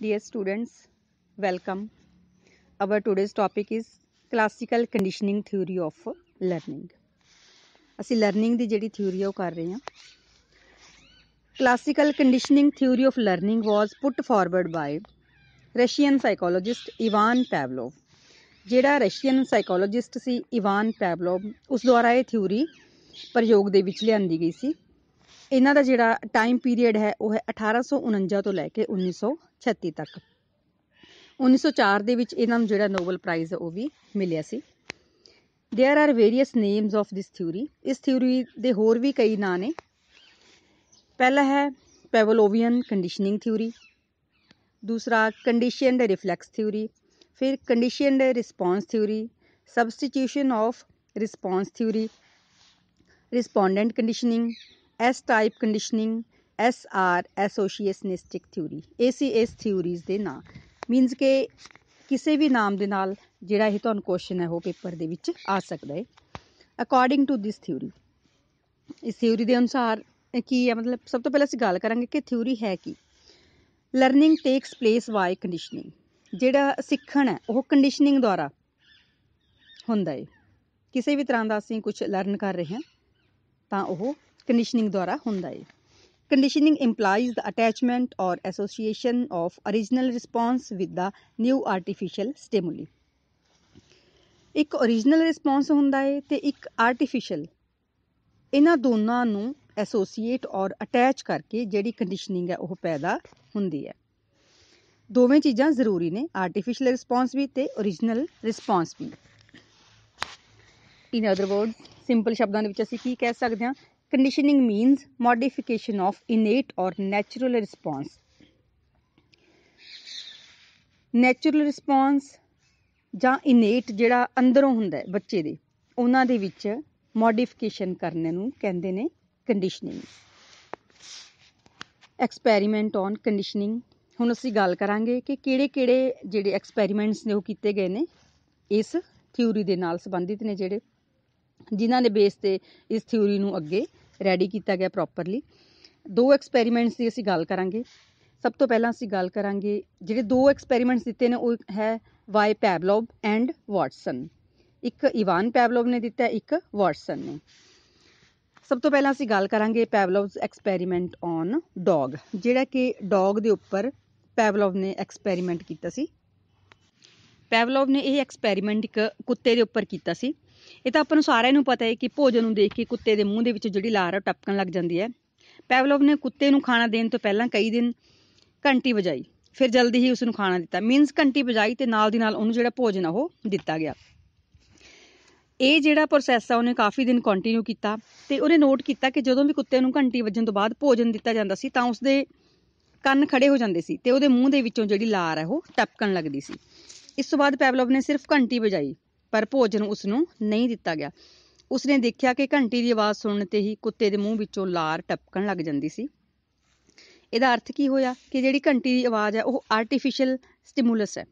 Dear students, welcome. Our today's topic is classical conditioning theory of learning. ਅਸੀਂ learning ਦੀ ਜਿਹੜੀ theory ਆ ਉਹ ਕਰ ਰਹੇ ਹਾਂ। Classical conditioning theory of learning was put forward by Russian psychologist Ivan Pavlov. ਜਿਹੜਾ Russian psychologist ਸੀ Ivan ਪੈਵਲੋਵ, ਉਸ ਦੁਆਰਾ ਇਹ ਥਿਊਰੀ ਪ੍ਰਯੋਗ ਦੇ ਵਿੱਚ ਲਿਆਂਦੀ ਗਈ ਸੀ। ਇਹਨਾਂ ਦਾ ਜਿਹੜਾ ਟਾਈਮ ਪੀਰੀਅਡ ਹੈ ਉਹ ਹੈ 1849 ਤੋਂ ਲੈ ਕੇ 1936 ਤੱਕ। 1904 ਦੇ ਵਿੱਚ ਇਹਨਾਂ ਨੂੰ ਜਿਹੜਾ ਨੋਬਲ ਪ੍ਰਾਈਜ਼ ਉਹ ਵੀ ਮਿਲਿਆ ਸੀ। There are various names of this theory. ਇਸ ਥਿਊਰੀ ਦੇ ਹੋਰ ਵੀ ਕਈ ਨਾਂ ਨੇ। ਪਹਿਲਾ ਹੈ ਪੈਵਲੋਵੀਅਨ ਕੰਡੀਸ਼ਨਿੰਗ ਥਿਊਰੀ, ਦੂਸਰਾ ਕੰਡੀਸ਼ਨਡ ਰਿਫਲੈਕਸ ਥਿਊਰੀ, ਫਿਰ conditioned response theory, substitution of response theory, respondent conditioning, S type conditioning, S R associationistic theory. ਇਹ ਸੀ ਇਸ ਥਿਊਰੀਜ਼ ਦੇ ਨਾਂ। ਮੀਨਸ ਕਿ ਕਿਸੇ ਵੀ ਨਾਮ ਦੇ ਨਾਲ ਜਿਹੜਾ ਇਹ ਤੁਹਾਨੂੰ ਕੁਐਸਚਨ ਹੈ ਉਹ ਪੇਪਰ ਦੇ ਵਿੱਚ ਆ ਸਕਦਾ ਹੈ। ਅਕੋਰਡਿੰਗ ਟੂ ਦਿਸ ਥਿਊਰੀ, ਇਸ ਥਿਊਰੀ ਦੇ ਅਨੁਸਾਰ ਕੀ ਹੈ, ਮਤਲਬ ਸਭ ਤੋਂ ਪਹਿਲਾਂ ਅਸੀਂ ਗੱਲ ਕਰਾਂਗੇ ਕਿ ਥਿਊਰੀ ਹੈ ਕੀ। ਲਰਨਿੰਗ ਟੇਕਸ ਪਲੇਸ ਬਾਈ ਕੰਡੀਸ਼ਨਿੰਗ। ਜਿਹੜਾ ਸਿੱਖਣ ਹੈ ਉਹ ਕੰਡੀਸ਼ਨਿੰਗ ਦੁਆਰਾ ਹੁੰਦਾ ਹੈ। ਕਿਸੇ ਵੀ ਤਰ੍ਹਾਂ ਦਾ ਅਸੀਂ ਕੁਝ ਲਰਨ ਕਰ ਰਹੇ ਹਾਂ ਤਾਂ ਉਹ ਕੰਡੀਸ਼ਨਿੰਗ ਦੁਆਰਾ ਹੁੰਦਾ ਹੈ। Conditioning implies the attachment or association of original response with the new artificial stimuli. ਇੱਕ original response ਹੁੰਦਾ ਹੈ ਤੇ ਇੱਕ artificial। ਇਹਨਾਂ ਦੋਨਾਂ ਨੂੰ ਐਸੋਸੀਏਟ ਔਰ ਅਟੈਚ ਕਰਕੇ ਜਿਹੜੀ ਕੰਡੀਸ਼ਨਿੰਗ ਹੈ ਉਹ ਪੈਦਾ ਹੁੰਦੀ ਹੈ। ਦੋਵੇਂ ਚੀਜ਼ਾਂ ਜ਼ਰੂਰੀ ਨੇ, ਆਰਟੀਫਿਸ਼ਲ ਰਿਸਪੌਂਸ ਵੀ ਤੇ ਓਰੀਜਨਲ ਰਿਸਪੌਂਸ ਵੀ। ਇਨ ਅਦਰ ਵਰਡ, ਸਿੰਪਲ ਸ਼ਬਦਾਂ ਦੇ ਵਿੱਚ ਅਸੀਂ ਕੀ ਕਹਿ ਸਕਦੇ ਹਾਂ? Conditioning means modification of innate or natural response. Natural response ਜਾਂ innate ਜਿਹੜਾ ਅੰਦਰੋਂ ਹੁੰਦਾ ਹੈ ਬੱਚੇ ਦੇ, ਉਹਨਾਂ ਦੇ ਵਿੱਚ ਮੋਡੀਫਿਕੇਸ਼ਨ ਕਰਨੇ ਨੂੰ ਕਹਿੰਦੇ ਨੇ ਕੰਡੀਸ਼ਨਿੰਗ। Experiment on conditioning. ਹੁਣ ਅਸੀਂ ਗੱਲ ਕਰਾਂਗੇ ਕਿ ਕਿਹੜੇ ਜਿਹੜੇ ਐਕਸਪੈਰੀਮੈਂਟਸ ਨੇ ਉਹ ਕੀਤੇ ਗਏ ਨੇ ਇਸ ਥਿਊਰੀ ਦੇ ਨਾਲ ਸੰਬੰਧਿਤ ਨੇ, ਜਿਹੜੇ ਜਿਨ੍ਹਾਂ ਦੇ ਬੇਸ 'ਤੇ ਇਸ ਥਿਊਰੀ ਨੂੰ ਅੱਗੇ ਰੈਡੀ ਕੀਤਾ ਗਿਆ ਪ੍ਰੋਪਰਲੀ। ਦੋ ਐਕਸਪੈਰੀਮੈਂਟਸ ਦੀ ਅਸੀਂ ਗੱਲ ਕਰਾਂਗੇ। ਸਭ ਤੋਂ ਪਹਿਲਾਂ ਅਸੀਂ ਗੱਲ ਕਰਾਂਗੇ ਜਿਹੜੇ ਦੋ ਐਕਸਪੈਰੀਮੈਂਟਸ ਦਿੱਤੇ ਨੇ ਉਹ ਹੈ ਵਾਈ ਪੈਵਲੋਵ ਐਂਡ ਵਾਟਸਨ। ਇੱਕ ਇਵਾਨ ਪੈਵਲੋਵ ਨੇ ਦਿੱਤਾ, ਇੱਕ ਵਾਟਸਨ ਨੇ। ਸਭ ਤੋਂ ਪਹਿਲਾਂ ਅਸੀਂ ਗੱਲ ਕਰਾਂਗੇ ਪੈਵਲੋਵਸ ਐਕਸਪੈਰੀਮੈਂਟ ਔਨ ਡੌਗ, ਜਿਹੜਾ ਕਿ ਡੌਗ ਦੇ ਉੱਪਰ ਪੈਵਲੋਵ ਨੇ ਐਕਸਪੈਰੀਮੈਂਟ ਕੀਤਾ ਸੀ। ਪੈਵਲੋਵ ਨੇ ਇਹ ਐਕਸਪੈਰੀਮੈਂਟ ਇੱਕ ਕੁੱਤੇ ਦੇ ਉੱਪਰ ਕੀਤਾ ਸੀ। ਇਹ ਤਾਂ ਆਪਾਂ ਨੂੰ ਸਾਰਿਆਂ ਨੂੰ ਪਤਾ ਹੈ ਕਿ ਭੋਜਨ ਨੂੰ ਦੇਖ ਕੇ ਕੁੱਤੇ ਦੇ ਮੂੰਹ ਦੇ ਵਿੱਚ ਜਿਹੜੀ ਲਾਰ ਹੈ ਟਪਕਣ ਲੱਗ ਜਾਂਦੀ ਹੈ। ਪੈਵਲੋਵ ਨੇ ਕੁੱਤੇ ਨੂੰ ਖਾਣਾ ਦੇਣ ਤੋਂ ਪਹਿਲਾਂ ਕਈ ਦਿਨ ਘੰਟੀ ਵਜਾਈ, ਫਿਰ ਜਲਦੀ ਹੀ ਉਸ ਨੂੰ ਖਾਣਾ ਦਿੱਤਾ। ਮੀਨਸ ਘੰਟੀ ਵਜਾਈ ਤੇ ਨਾਲ ਦੀ ਨਾਲ ਉਹਨੂੰ ਜਿਹੜਾ ਭੋਜਨ ਆ ਉਹ ਦਿੱਤਾ ਗਿਆ। ਇਹ ਜਿਹੜਾ ਪ੍ਰੋਸੈਸ ਆ ਉਹਨੇ ਕਾਫੀ ਦਿਨ ਕੰਟੀਨਿਊ ਕੀਤਾ ਤੇ ਉਹਨੇ ਨੋਟ ਕੀਤਾ ਕਿ ਜਦੋਂ ਵੀ ਕੁੱਤੇ ਨੂੰ ਘੰਟੀ ਵੱਜਣ ਤੋਂ ਬਾਅਦ ਭੋਜਨ ਦਿੱਤਾ ਜਾਂਦਾ ਸੀ ਤਾਂ ਉਸਦੇ ਕੰਨ ਖੜੇ ਹੋ ਜਾਂਦੇ ਸੀ ਤੇ ਉਹਦੇ ਮੂੰਹ ਦੇ ਵਿੱਚੋਂ ਜਿਹੜੀ ਲਾਰ ਹੈ ਉਹ ਟਪਕਣ ਲੱਗਦੀ ਸੀ। ਇਸ ਤੋਂ ਬਾਅਦ ਪੈਵਲੋਵ ਨੇ ਸਿਰਫ ਘੰਟੀ ਵਜਾਈ ਪਰ ਭੋਜਨ ਉਸਨੂੰ ਨਹੀਂ ਦਿੱਤਾ ਗਿਆ। ਉਸਨੇ ਦੇਖਿਆ ਕਿ ਘੰਟੀ ਦੀ ਆਵਾਜ਼ ਸੁਣਨ ਤੇ ਹੀ ਕੁੱਤੇ ਦੇ ਮੂੰਹ ਵਿੱਚੋਂ ਲਾਰ ਟਪਕਣ ਲੱਗ ਜਾਂਦੀ ਸੀ। ਇਹਦਾ ਅਰਥ ਕੀ ਹੋਇਆ ਕਿ ਜਿਹੜੀ ਘੰਟੀ ਦੀ ਆਵਾਜ਼ ਹੈ ਉਹ ਆਰਟੀਫਿਸ਼ਲ ਸਟਿਮੂਲਸ ਹੈ,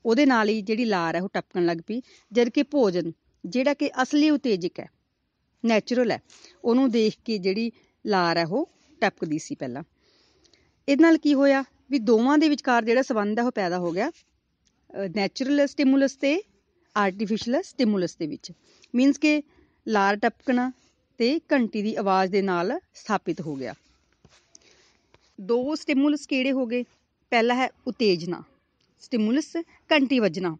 ਉਹਦੇ ਨਾਲ ਹੀ ਜਿਹੜੀ ਲਾਰ ਹੈ ਉਹ ਟਪਕਣ ਲੱਗ ਪਈ। ਜਦਕਿ ਭੋਜਨ ਜਿਹੜਾ ਕਿ ਅਸਲੀ ਉਤੇਜਕ ਹੈ, ਨੈਚੁਰਲ ਹੈ, ਉਹਨੂੰ ਦੇਖ ਕੇ ਜਿਹੜੀ ਲਾਰ ਹੈ ਉਹ ਟਪਕਦੀ ਸੀ ਪਹਿਲਾਂ। ਇਹਦੇ ਨਾਲ ਕੀ ਹੋਇਆ ਵੀ ਦੋਵਾਂ ਦੇ ਵਿਚਕਾਰ ਜਿਹੜਾ ਸੰਬੰਧ ਹੈ ਉਹ ਪੈਦਾ ਹੋ ਗਿਆ ਨੈਚੁਰਲ ਸਟਿਮੂਲਸ ਤੇ ਆਰਟੀਫਿਸ਼ਲ ਸਟਿਮੂਲਸ ਦੇ ਵਿੱਚ। ਮੀਨਸ ਕਿ ਲਾਰ ਟਪਕਣਾ ਤੇ ਘੰਟੀ ਦੀ ਆਵਾਜ਼ ਦੇ ਨਾਲ ਸਥਾਪਿਤ ਹੋ ਗਿਆ। ਦੋ ਸਟਿਮੂਲਸ ਕਿਹੜੇ ਹੋ ਗਏ? ਪਹਿਲਾ ਹੈ ਉਤੇਜਨਾ ਸਟਿਮੂਲਸ, ਘੰਟੀ ਵੱਜਣਾ,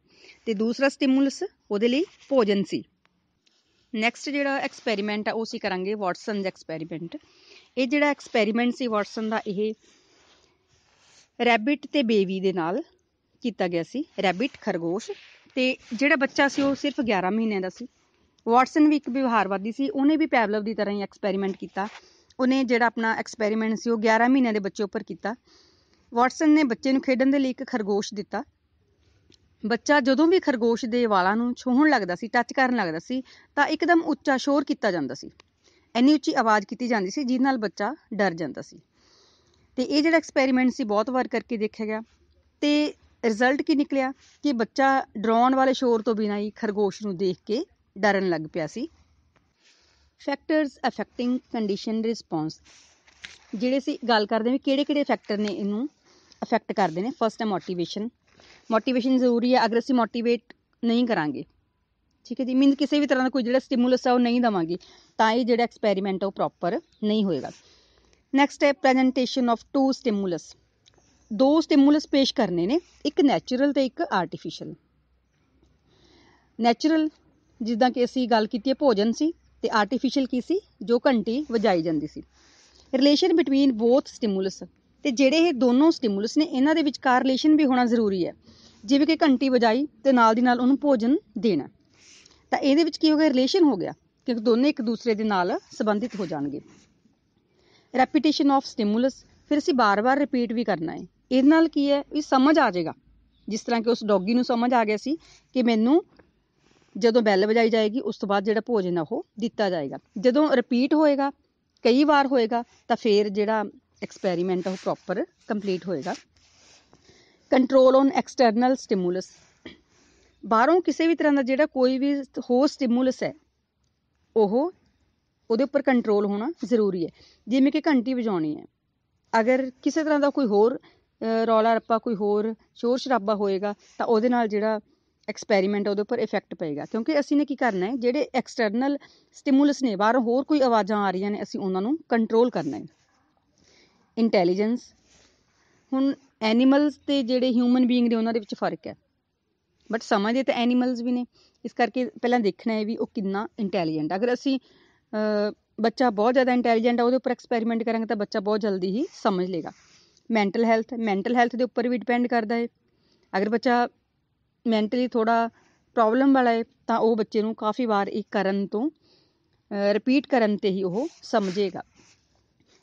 ਤੇ ਦੂਸਰਾ ਸਟਿਮੂਲਸ ਉਹਦੇ ਲਈ ਭੋਜਨ ਸੀ। ਨੈਕਸਟ ਜਿਹੜਾ ਐਕਸਪੈਰੀਮੈਂਟ ਆ ਉਹ ਅਸੀਂ ਕਰਾਂਗੇ ਵਾਟਸਨ ਦਾ ਐਕਸਪੈਰੀਮੈਂਟ। ਇਹ ਜਿਹੜਾ ਐਕਸਪੈਰੀਮੈਂਟ ਸੀ ਵਾਟਸਨ ਦਾ, ਇਹ ਰੈਬਿਟ ਤੇ ਬੇਬੀ ਦੇ ਨਾਲ ਕੀਤਾ ਗਿਆ ਸੀ। ਰੈਬਿਟ ਖਰਗੋਸ਼, ਤੇ ਜਿਹੜਾ ਬੱਚਾ ਸੀ ਉਹ ਸਿਰਫ 11 ਮਹੀਨਿਆਂ ਦਾ ਸੀ। ਵਾਟਸਨ ਵੀ ਇੱਕ ਵਿਵਹਾਰਵਾਦੀ ਸੀ, ਉਹਨੇ ਵੀ ਪੈਵਲੋਵ ਦੀ ਤਰ੍ਹਾਂ ਹੀ ਐਕਸਪੈਰੀਮੈਂਟ ਕੀਤਾ। ਉਹਨੇ ਜਿਹੜਾ ਆਪਣਾ ਐਕਸਪੈਰੀਮੈਂਟ ਸੀ ਉਹ 11 ਮਹੀਨਿਆਂ ਦੇ ਬੱਚੇ ਉੱਪਰ ਕੀਤਾ। ਵਾਟਸਨ ਨੇ ਬੱਚੇ ਨੂੰ ਖੇਡਣ ਦੇ ਲਈ ਇੱਕ ਖਰਗੋਸ਼ ਦਿੱਤਾ। ਬੱਚਾ ਜਦੋਂ ਵੀ ਖਰਗੋਸ਼ ਦੇ ਵਾਲਾਂ ਨੂੰ ਛੂਹਣ ਲੱਗਦਾ ਸੀ, ਟੱਚ ਕਰਨ ਲੱਗਦਾ ਸੀ, ਤਾਂ ਇੱਕਦਮ ਉੱਚਾ ਸ਼ੋਰ ਕੀਤਾ ਜਾਂਦਾ ਸੀ, ਇੰਨੀ ਉੱਚੀ ਆਵਾਜ਼ ਕੀਤੀ ਜਾਂਦੀ ਸੀ ਜਿਹਦੇ ਨਾਲ ਬੱਚਾ ਡਰ ਜਾਂਦਾ ਸੀ। ਤੇ ਇਹ ਜਿਹੜਾ ਐਕਸਪੈਰੀਮੈਂਟ ਸੀ ਬਹੁਤ ਵਾਰ ਕਰਕੇ ਦੇਖਿਆ ਗਿਆ ਤੇ ਰਿਜ਼ਲਟ ਕੀ ਨਿਕਲਿਆ ਕਿ ਬੱਚਾ ਡਰਾਉਣ ਵਾਲੇ ਸ਼ੋਰ ਤੋਂ ਬਿਨਾਂ ਹੀ ਖਰਗੋਸ਼ ਨੂੰ ਦੇਖ ਕੇ ਡਰਨ ਲੱਗ ਪਿਆ ਸੀ। ਫੈਕਟਰਸ ਅਫੈਕਟਿੰਗ ਕੰਡੀਸ਼ਨ ਰਿਸਪੌਂਸ, ਜਿਹੜੇ ਅਸੀਂ ਗੱਲ ਕਰਦੇ ਹਾਂ ਵੀ ਕਿਹੜੇ ਫੈਕਟਰ ਨੇ ਇਹਨੂੰ ਅਫੈਕਟ ਕਰਦੇ ਨੇ। ਫਸਟ ਹੈ ਮੋਟੀਵੇਸ਼ਨ। ਮੋਟੀਵੇਸ਼ਨ ਜ਼ਰੂਰੀ ਹੈ। ਅਗਰ ਅਸੀਂ ਮੋਟੀਵੇਟ ਨਹੀਂ ਕਰਾਂਗੇ, ਠੀਕ ਹੈ ਜੀ, ਮੀਨਸ ਕਿਸੇ ਵੀ ਤਰ੍ਹਾਂ ਦਾ ਕੋਈ ਜਿਹੜਾ ਸਟਿਮੂਲਸ ਹੈ ਉਹ ਨਹੀਂ ਦੇਵਾਂਗੇ, ਤਾਂ ਇਹ ਜਿਹੜਾ ਐਕਸਪੈਰੀਮੈਂਟ ਹੈ ਉਹ ਪ੍ਰੋਪਰ ਨਹੀਂ ਹੋਏਗਾ। ਨੈਕਸਟ ਹੈ ਪ੍ਰੈਜੈਂਟੇਸ਼ਨ ਆਫ 2 ਸਟਿਮੂਲਸ। 2 ਸਟਿਮੂਲਸ ਪੇਸ਼ ਕਰਨੇ ਨੇ, ਇੱਕ ਨੈਚੁਰਲ ਤੇ ਇੱਕ ਆਰਟੀਫਿਸ਼ਲ। ਨੈਚੁਰਲ ਜਿੱਦਾਂ ਕਿ ਅਸੀਂ ਗੱਲ ਕੀਤੀ ਹੈ ਭੋਜਨ ਸੀ, ਤੇ ਆਰਟੀਫਿਸ਼ਲ ਕੀ ਸੀ, ਜੋ ਘੰਟੀ ਵਜਾਈ ਜਾਂਦੀ ਸੀ। ਰਿਲੇਸ਼ਨ ਬਿਟਵੀਨ ਬੋਥ ਸਟਿਮੂਲਸ, ਤੇ ਜਿਹੜੇ ਇਹ ਦੋਨੋਂ ਸਟਿਮੂਲਸ ਨੇ ਇਹਨਾਂ ਦੇ ਵਿਚਕਾਰ ਰਿਲੇਸ਼ਨ ਵੀ ਹੋਣਾ ਜ਼ਰੂਰੀ ਹੈ। ਜਿਵੇਂ ਕਿ ਘੰਟੀ ਵਜਾਈ ਤੇ ਨਾਲ ਦੀ ਨਾਲ ਉਹਨੂੰ ਭੋਜਨ ਦੇਣਾ, ਤਾਂ ਇਹਦੇ ਵਿੱਚ ਕੀ ਹੋ ਗਿਆ, ਰਿਲੇਸ਼ਨ ਹੋ ਗਿਆ, ਕਿਉਂਕਿ ਦੋਨੇ ਇੱਕ ਦੂਸਰੇ ਦੇ ਨਾਲ ਸੰਬੰਧਿਤ ਹੋ ਜਾਣਗੇ। ਰੈਪੀਟੇਸ਼ਨ ਆਫ ਸਟਿਮੂਲਸ, ਫਿਰ ਅਸੀਂ ਬਾਰ-ਬਾਰ ਰਿਪੀਟ ਵੀ ਕਰਨਾ ਹੈ। ਇਹਦੇ ਨਾਲ ਕੀ ਹੈ, ਇਹ ਸਮਝ ਆ ਜਾਏਗਾ। ਜਿਸ ਤਰ੍ਹਾਂ ਕਿ ਉਸ ਡੌਗੀ ਨੂੰ ਸਮਝ ਆ ਗਿਆ ਸੀ ਕਿ ਮੈਨੂੰ ਜਦੋਂ ਬੈਲ ਵਜਾਈ ਜਾਏਗੀ ਉਸ ਤੋਂ ਬਾਅਦ ਜਿਹੜਾ ਭੋਜਨ ਆ ਉਹ ਦਿੱਤਾ ਜਾਏਗਾ। ਜਦੋਂ ਰਿਪੀਟ ਹੋਏਗਾ, ਕਈ ਵਾਰ ਹੋਏਗਾ, ਤਾਂ ਫਿਰ ਜਿਹੜਾ ਐਕਸਪੈਰੀਮੈਂਟ ਆ ਉਹ ਪ੍ਰੋਪਰ ਕੰਪਲੀਟ ਹੋਏਗਾ। ਕੰਟਰੋਲ ਔਨ ਐਕਸਟਰਨਲ ਸਟਿਮੂਲਸ, ਬਾਹਰੋਂ ਕਿਸੇ ਵੀ ਤਰ੍ਹਾਂ ਦਾ ਜਿਹੜਾ ਕੋਈ ਵੀ ਹੋਰ ਸਟਿਮੂਲਸ ਹੈ ਉਹ ਉਹਦੇ ਉੱਪਰ ਕੰਟਰੋਲ ਹੋਣਾ ਜ਼ਰੂਰੀ ਹੈ। ਜਿਵੇਂ ਕਿ ਘੰਟੀ ਵਜਾਉਣੀ ਹੈ, ਅਗਰ ਕਿਸੇ ਤਰ੍ਹਾਂ ਦਾ ਕੋਈ ਹੋਰ ਰੌਲਾ ਰੱਪਾ, ਕੋਈ ਹੋਰ ਸ਼ੋਰ ਸ਼ਰਾਬਾ ਹੋਏਗਾ, ਤਾਂ ਉਹਦੇ ਨਾਲ ਜਿਹੜਾ ਐਕਸਪੈਰੀਮੈਂਟ ਉਹਦੇ ਉੱਪਰ ਇਫੈਕਟ ਪਏਗਾ। ਕਿਉਂਕਿ ਅਸੀਂ ਨੇ ਕੀ ਕਰਨਾ ਹੈ, ਜਿਹੜੇ ਐਕਸਟਰਨਲ ਸਟਿਮੂਲਸ ਨੇ, ਬਾਹਰੋਂ ਹੋਰ ਕੋਈ ਆਵਾਜ਼ਾਂ ਆ ਰਹੀਆਂ ਨੇ, ਅਸੀਂ ਉਹਨਾਂ ਨੂੰ ਕੰਟਰੋਲ ਕਰਨਾ ਹੈ। ਇੰਟੈਲੀਜੈਂਸ, ਹੁਣ ਐਨੀਮਲਸ ਤੇ ਜਿਹੜੇ ਹਿਊਮਨ ਬੀਇੰਗ ਨੇ ਉਹਨਾਂ ਦੇ ਵਿੱਚ ਫਰਕ ਹੈ, ਬਟ ਸਮਝਦੇ ਤਾਂ ਐਨੀਮਲਸ ਵੀ ਨੇ। ਇਸ ਕਰਕੇ ਪਹਿਲਾਂ ਦੇਖਣਾ ਹੈ ਵੀ ਉਹ ਕਿੰਨਾ ਇੰਟੈਲੀਜੈਂਟ। ਅਗਰ ਅਸੀਂ ਬੱਚਾ ਬਹੁਤ ਜ਼ਿਆਦਾ ਇੰਟੈਲੀਜੈਂਟ ਹੈ, ਉਹਦੇ ਉੱਪਰ ਐਕਸਪੈਰੀਮੈਂਟ ਕਰਾਂਗੇ ਤਾਂ ਬੱਚਾ ਬਹੁਤ ਜਲਦੀ ਹੀ ਸਮਝ ਲਏਗਾ। ਮੈਂਟਲ ਹੈਲਥ ਦੇ ਉੱਪਰ ਵੀ ਡਿਪੈਂਡ ਕਰਦਾ ਹੈ। ਅਗਰ ਬੱਚਾ ਮੈਂਟਲੀ ਥੋੜ੍ਹਾ ਪ੍ਰੋਬਲਮ ਵਾਲਾ ਹੈ ਤਾਂ ਉਹ ਬੱਚੇ ਨੂੰ ਕਾਫੀ ਵਾਰ ਇਹ ਕਰਨ ਤੋਂ ਰਿਪੀਟ ਕਰਨ 'ਤੇ ਹੀ ਉਹ ਸਮਝੇਗਾ।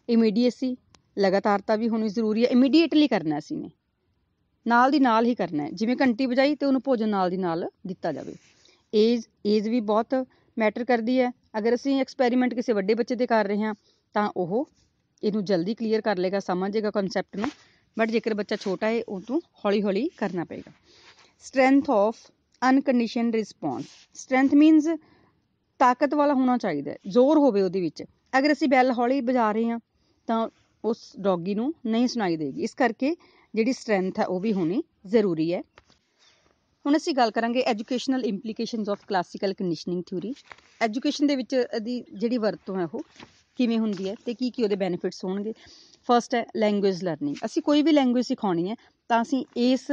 ਇਮੀਡੀਏਸੀ, ਲਗਾਤਾਰਤਾ ਵੀ ਹੋਣੀ ਜ਼ਰੂਰੀ ਹੈ। ਇਮੀਡੀਏਟਲੀ ਕਰਨਾ ਅਸੀਂ ਨੇ, ਨਾਲ ਦੀ ਨਾਲ ਹੀ ਕਰਨਾ ਹੈ। ਜਿਵੇਂ ਘੰਟੀ ਵਜਾਈ ਤੇ ਉਹਨੂੰ ਭੋਜਨ ਨਾਲ ਦੀ ਨਾਲ ਦਿੱਤਾ ਜਾਵੇ। ਏਜ ਵੀ ਬਹੁਤ ਮੈਟਰ ਕਰਦੀ ਹੈ। ਅਗਰ ਅਸੀਂ ਐਕਸਪੈਰੀਮੈਂਟ ਕਿਸੇ ਵੱਡੇ ਬੱਚੇ 'ਤੇ ਕਰ ਰਹੇ ਹਾਂ ਤਾਂ ਉਹ ਇਹਨੂੰ ਜਲਦੀ ਕਲੀਅਰ ਕਰ ਲਏਗਾ, ਸਮਝ ਜਾਏਗਾ ਕਨਸੈਪਟ ਨੂੰ, ਬਟ ਜੇਕਰ ਬੱਚਾ ਛੋਟਾ ਹੈ ਉਹਨੂੰ ਹੌਲੀ ਹੌਲੀ ਕਰਨਾ ਪਏਗਾ। Strength of unconditioned response, strength means ਤਾਕਤ ਵਾਲਾ ਹੋਣਾ ਚਾਹੀਦਾ ਹੈ, ਜ਼ੋਰ ਹੋਵੇ ਉਹਦੇ ਵਿੱਚ। ਅਗਰ ਅਸੀਂ ਬੈਲ ਹੌਲੀ ਵਜਾ ਰਹੇ ਹਾਂ ਤਾਂ ਉਸ ਡੌਗੀ ਨੂੰ ਨਹੀਂ ਸੁਣਾਈ ਦੇਗੀ। ਇਸ ਕਰਕੇ ਜਿਹੜੀ ਸਟਰੈਂਥ ਹੈ ਉਹ ਵੀ ਹੋਣੀ ਜ਼ਰੂਰੀ ਹੈ। ਹੁਣ ਅਸੀਂ ਗੱਲ ਕਰਾਂਗੇ educational implications of classical conditioning theory. Education ਦੇ ਵਿੱਚ ਇਹਦੀ ਜਿਹੜੀ ਵਰਤੋਂ ਹੈ ਉਹ ਕਿਵੇਂ ਹੁੰਦੀ ਹੈ ਤੇ ਕੀ ਕੀ ਉਹਦੇ ਬੈਨੀਫਿਟਸ ਹੋਣਗੇ। ਫਸਟ ਹੈ ਲੈਂਗੁਏਜ ਲਰਨਿੰਗ। ਅਸੀਂ ਕੋਈ ਵੀ ਲੈਂਗੁਏਜ ਸਿਖਾਉਣੀ ਹੈ ਤਾਂ ਅਸੀਂ ਇਸ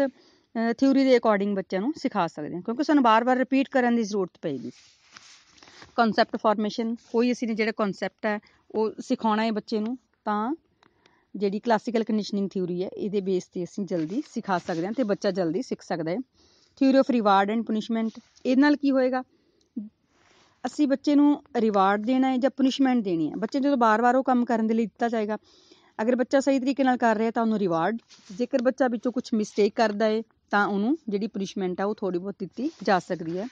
ਥਿਊਰੀ ਦੇ ਅਕੋਰਡਿੰਗ ਬੱਚਿਆਂ ਨੂੰ ਸਿਖਾ ਸਕਦੇ ਹਾਂ, ਕਿਉਂਕਿ ਸਾਨੂੰ ਬਾਰ-ਬਾਰ ਰਿਪੀਟ ਕਰਨ ਦੀ ਜ਼ਰੂਰਤ ਪਏਗੀ। ਕਨਸੈਪਟ ਫਾਰਮੇਸ਼ਨ, ਕੋਈ ਅਸੀਂ ਨੇ ਜਿਹੜਾ ਕਨਸੈਪਟ ਹੈ ਉਹ ਸਿਖਾਉਣਾ ਹੈ ਬੱਚੇ ਨੂੰ, ਤਾਂ ਜਿਹੜੀ ਕਲਾਸੀਕਲ ਕੰਡੀਸ਼ਨਿੰਗ ਥਿਊਰੀ ਹੈ ਇਹਦੇ ਬੇਸ 'ਤੇ ਅਸੀਂ ਜਲਦੀ ਸਿਖਾ ਸਕਦੇ ਹਾਂ ਅਤੇ ਬੱਚਾ ਜਲਦੀ ਸਿੱਖ ਸਕਦਾ ਹੈ। Theory of reward and punishment, ਇਹਦੇ ਨਾਲ ਕੀ ਹੋਏਗਾ, ਅਸੀਂ ਬੱਚੇ ਨੂੰ ਰਿਵਾਰਡ ਦੇਣਾ ਹੈ ਜਾਂ ਪਨਿਸ਼ਮੈਂਟ ਦੇਣੀ ਹੈ। ਬੱਚੇ ਜਦੋਂ ਬਾਰ-ਬਾਰ ਉਹ ਕੰਮ ਕਰਨ ਦੇ ਲਈ ਦਿੱਤਾ ਜਾਏਗਾ, ਅਗਰ ਬੱਚਾ ਸਹੀ ਤਰੀਕੇ ਨਾਲ ਕਰ ਰਿਹਾ ਤਾਂ ਉਹਨੂੰ ਰਿਵਾਰਡ, ਜੇਕਰ ਬੱਚਾ ਵਿੱਚੋਂ ਕੁਛ ਮਿਸਟੇਕ ਕਰਦਾ ਹੈ ਤਾਂ ਉਹਨੂੰ ਜਿਹੜੀ ਪਨਿਸ਼ਮੈਂਟ ਆ ਉਹ ਥੋੜ੍ਹੀ ਬਹੁਤ ਦਿੱਤੀ ਜਾ ਸਕਦੀ ਹੈ।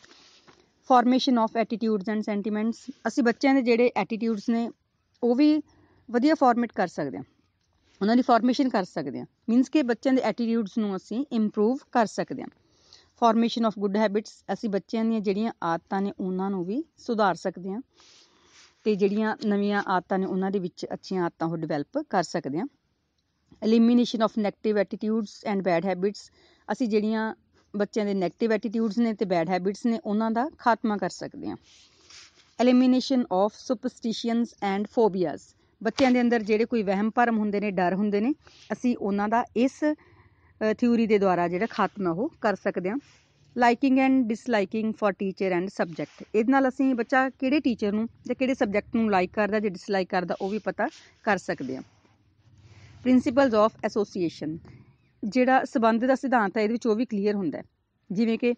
ਫਾਰਮੇਸ਼ਨ ਆਫ ਐਟੀਟਿਊਡਸ ਐਂਡ ਸੈਂਟੀਮੈਂਟਸ, ਅਸੀਂ ਬੱਚਿਆਂ ਦੇ ਜਿਹੜੇ ਐਟੀਟਿਊਡਸ ਨੇ ਉਹ ਵੀ ਵਧੀਆ ਫਾਰਮੇਟ ਕਰ ਸਕਦੇ ਹਾਂ, ਉਹਨਾਂ ਦੀ ਫਾਰਮੇਸ਼ਨ ਕਰ ਸਕਦੇ ਹਾਂ। ਮੀਨਸ ਕਿ ਬੱਚਿਆਂ ਦੇ ਐਟੀਟਿਊਡਸ ਨੂੰ ਅਸੀਂ ਇੰਪਰੂਵ ਕਰ ਸਕਦੇ ਹਾਂ। ਫਾਰਮੇਸ਼ਨ ਆਫ ਗੁੱਡ ਹੈਬਿਟਸ, ਅਸੀਂ ਬੱਚਿਆਂ ਦੀਆਂ ਜਿਹੜੀਆਂ ਆਦਤਾਂ ਨੇ ਉਹਨਾਂ ਨੂੰ ਵੀ ਸੁਧਾਰ ਸਕਦੇ ਹਾਂ ਅਤੇ ਜਿਹੜੀਆਂ ਨਵੀਆਂ ਆਦਤਾਂ ਨੇ ਉਹਨਾਂ ਦੇ ਵਿੱਚ ਅੱਛੀਆਂ ਆਦਤਾਂ ਉਹ ਡਿਵੈਲਪ ਕਰ ਸਕਦੇ ਹਾਂ। Elimination of negative attitudes and bad habits, ਅਸੀਂ ਜਿਹੜੀਆਂ ਬੱਚਿਆਂ ਦੇ ਨੈਗੇਟਿਵ ਐਟੀਟਿਊਡਸ ਨੇ ਅਤੇ ਬੈਡ ਹੈਬਿਟਸ ਨੇ ਉਹਨਾਂ ਦਾ ਖਾਤਮਾ ਕਰ ਸਕਦੇ ਹਾਂ। ਐਲੀਮੀਨੇਸ਼ਨ ਆਫ ਸੁਪਰਸਟੀਸ਼ੀਅਨਸ ਐਂਡ ਫੋਬੀਆਜ਼, ਬੱਚਿਆਂ ਦੇ ਅੰਦਰ ਜਿਹੜੇ ਕੋਈ ਵਹਿਮ ਭਰਮ ਹੁੰਦੇ ਨੇ, ਡਰ ਹੁੰਦੇ ਨੇ, ਅਸੀਂ ਉਹਨਾਂ ਦਾ ਇਸ ਥਿਊਰੀ ਦੇ ਦੁਆਰਾ ਜਿਹੜਾ ਖਾਤਮਾ ਉਹ ਕਰ ਸਕਦੇ ਹਾਂ। Liking and disliking for teacher and subject, ਇਹਦੇ ਨਾਲ ਅਸੀਂ ਬੱਚਾ ਕਿਹੜੇ ਟੀਚਰ ਨੂੰ ਜਾਂ ਕਿਹੜੇ ਸਬਜੈਕਟ ਨੂੰ ਲਾਈਕ ਕਰਦਾ ਜਾਂ ਡਿਸਲਾਈਕ ਕਰਦਾ ਉਹ ਵੀ ਪਤਾ ਕਰ ਸਕਦੇ ਹਾਂ। ਪ੍ਰਿੰਸੀਪਲਸ ਆਫ ਐਸੋਸੀਏਸ਼ਨ, ਜਿਹੜਾ ਸੰਬੰਧ ਦਾ ਸਿਧਾਂਤ ਹੈ ਇਹਦੇ ਵਿੱਚ ਉਹ ਵੀ ਕਲੀਅਰ ਹੁੰਦਾ ਹੈ। ਜਿਵੇਂ ਕਿ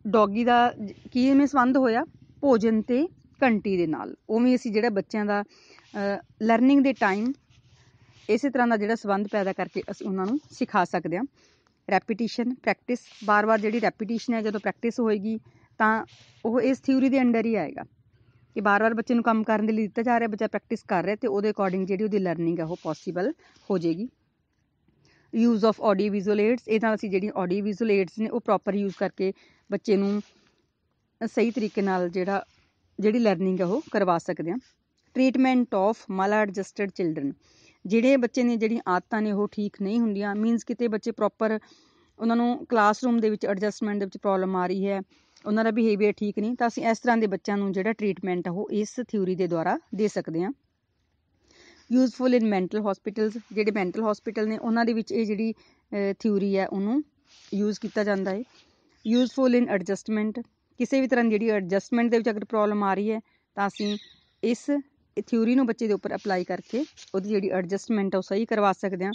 ਡੌਗੀ ਦਾ ਕਿਵੇਂ ਸੰਬੰਧ ਹੋਇਆ ਭੋਜਨ ਅਤੇ ਘੰਟੀ ਦੇ ਨਾਲ, ਉਵੇਂ ਅਸੀਂ ਜਿਹੜਾ ਬੱਚਿਆਂ ਦਾ ਲਰਨਿੰਗ ਦੇ ਟਾਈਮ ਇਸੇ ਤਰ੍ਹਾਂ ਦਾ ਜਿਹੜਾ ਸੰਬੰਧ ਪੈਦਾ ਕਰਕੇ ਅਸੀਂ ਉਹਨਾਂ ਨੂੰ ਸਿਖਾ ਸਕਦੇ ਹਾਂ। ਰੈਪੀਟੀਸ਼ਨ, ਪ੍ਰੈਕਟਿਸ, ਬਾਰ-ਬਾਰ ਜਿਹੜੀ ਰੈਪੀਟੀਸ਼ਨ ਹੈ ਜਦੋਂ ਪ੍ਰੈਕਟਿਸ ਹੋਏਗੀ ਤਾਂ ਉਹ ਇਸ ਥਿਊਰੀ ਦੇ ਅੰਡਰ ਹੀ ਆਏਗਾ ਕਿ ਬਾਰ-ਬਾਰ ਬੱਚੇ ਨੂੰ ਕੰਮ ਕਰਨ ਦੇ ਲਈ ਦਿੱਤਾ ਜਾ ਰਿਹਾ, ਬੱਚਾ ਪ੍ਰੈਕਟਿਸ ਕਰ ਰਿਹਾ ਅਤੇ ਉਹਦੇ ਅਕੋਰਡਿੰਗ ਜਿਹੜੀ ਉਹਦੀ ਲਰਨਿੰਗ ਹੈ ਉਹ ਪੋਸੀਬਲ ਹੋ ਜਾਏਗੀ। Use of audio visual AIDS, ਇਹਦੇ ਨਾਲ ਅਸੀਂ ਜਿਹੜੀਆਂ ਆਡੀਓ ਵਿਜ਼ੂਅਲ ਏਡਸ ਨੇ ਉਹ ਪ੍ਰੋਪਰ ਯੂਜ਼ ਕਰਕੇ ਬੱਚੇ ਨੂੰ ਸਹੀ ਤਰੀਕੇ ਨਾਲ ਜਿਹੜੀ ਲਰਨਿੰਗ ਹੈ ਉਹ ਕਰਵਾ ਸਕਦੇ ਹਾਂ। ਟਰੀਟਮੈਂਟ ਆਫ ਮਲ ਐਡਜਸਟਡ ਚਿਲਡਰਨ, ਜਿਹੜੇ ਬੱਚੇ ਨੇ ਜਿਹੜੀਆਂ ਆਦਤਾਂ ਨੇ ਉਹ ਠੀਕ ਨਹੀਂ ਹੁੰਦੀਆਂ, ਮੀਨਸ ਕਿਤੇ ਬੱਚੇ ਪ੍ਰੋਪਰ ਉਹਨਾਂ ਨੂੰ ਕਲਾਸਰੂਮ ਦੇ ਵਿੱਚ ਐਡਜਸਟਮੈਂਟ ਦੇ ਵਿੱਚ ਪ੍ਰੋਬਲਮ ਆ ਰਹੀ ਹੈ, ਉਹਨਾਂ ਦਾ ਬਿਹੇਵੀਅਰ ਠੀਕ ਨਹੀਂ, ਤਾਂ ਅਸੀਂ ਇਸ ਤਰ੍ਹਾਂ ਦੇ ਬੱਚਿਆਂ ਨੂੰ ਜਿਹੜਾ ਟਰੀਟਮੈਂਟ ਉਹ ਇਸ ਥਿਊਰੀ ਦੇ ਦੁਆਰਾ ਦੇ ਸਕਦੇ ਹਾਂ। ਯੂਜ਼ਫੁਲ ਇਨ ਮੈਂਟਲ ਹੌਸਪੀਟਲਸ, ਜਿਹੜੇ ਮੈਂਟਲ ਹੌਸਪੀਟਲ ਨੇ ਉਹਨਾਂ ਦੇ ਵਿੱਚ ਇਹ ਜਿਹੜੀ ਥਿਊਰੀ ਹੈ ਉਹਨੂੰ ਯੂਜ਼ ਕੀਤਾ ਜਾਂਦਾ ਹੈ। ਯੂਜ਼ਫੁਲ ਇਨ ਐਡਜਸਟਮੈਂਟ, ਕਿਸੇ ਵੀ ਤਰ੍ਹਾਂ ਦੀ ਜਿਹੜੀ ਐਡਜਸਟਮੈਂਟ ਦੇ ਵਿੱਚ ਅਗਰ ਪ੍ਰੋਬਲਮ ਆ ਰਹੀ ਹੈ ਤਾਂ ਅਸੀਂ ਇਸ ਥਿਊਰੀ ਨੂੰ ਬੱਚੇ ਦੇ ਉੱਪਰ ਅਪਲਾਈ ਕਰਕੇ ਉਹਦੀ ਜਿਹੜੀ ਐਡਜਸਟਮੈਂਟ ਆ ਉਹ ਸਹੀ ਕਰਵਾ ਸਕਦੇ ਹਾਂ।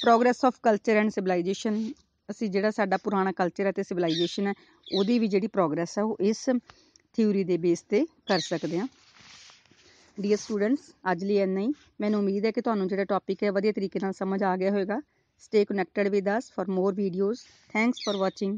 Progress of culture and civilisation, ਅਸੀਂ ਜਿਹੜਾ ਸਾਡਾ ਪੁਰਾਣਾ ਕਲਚਰ ਹੈ ਅਤੇ ਸਿਵਲਾਈਜੇਸ਼ਨ ਹੈ ਉਹਦੀ ਵੀ ਜਿਹੜੀ ਪ੍ਰੋਗਰੈਸ ਹੈ ਉਹ ਇਸ ਥਿਊਰੀ ਦੇ ਬੇਸ 'ਤੇ ਕਰ ਸਕਦੇ ਹਾਂ। ਡੀਅਰ ਸਟੂਡੈਂਟਸ, ਅੱਜ ਲਈ ਇੰਨਾ ਹੀ। ਮੈਨੂੰ ਉਮੀਦ ਹੈ ਕਿ ਤੁਹਾਨੂੰ ਜਿਹੜਾ ਟੌਪਿਕ ਹੈ ਵਧੀਆ ਤਰੀਕੇ ਨਾਲ ਸਮਝ ਆ ਗਿਆ ਹੋਵੇਗਾ। Stay connected with us for more videos. Thanks for watching.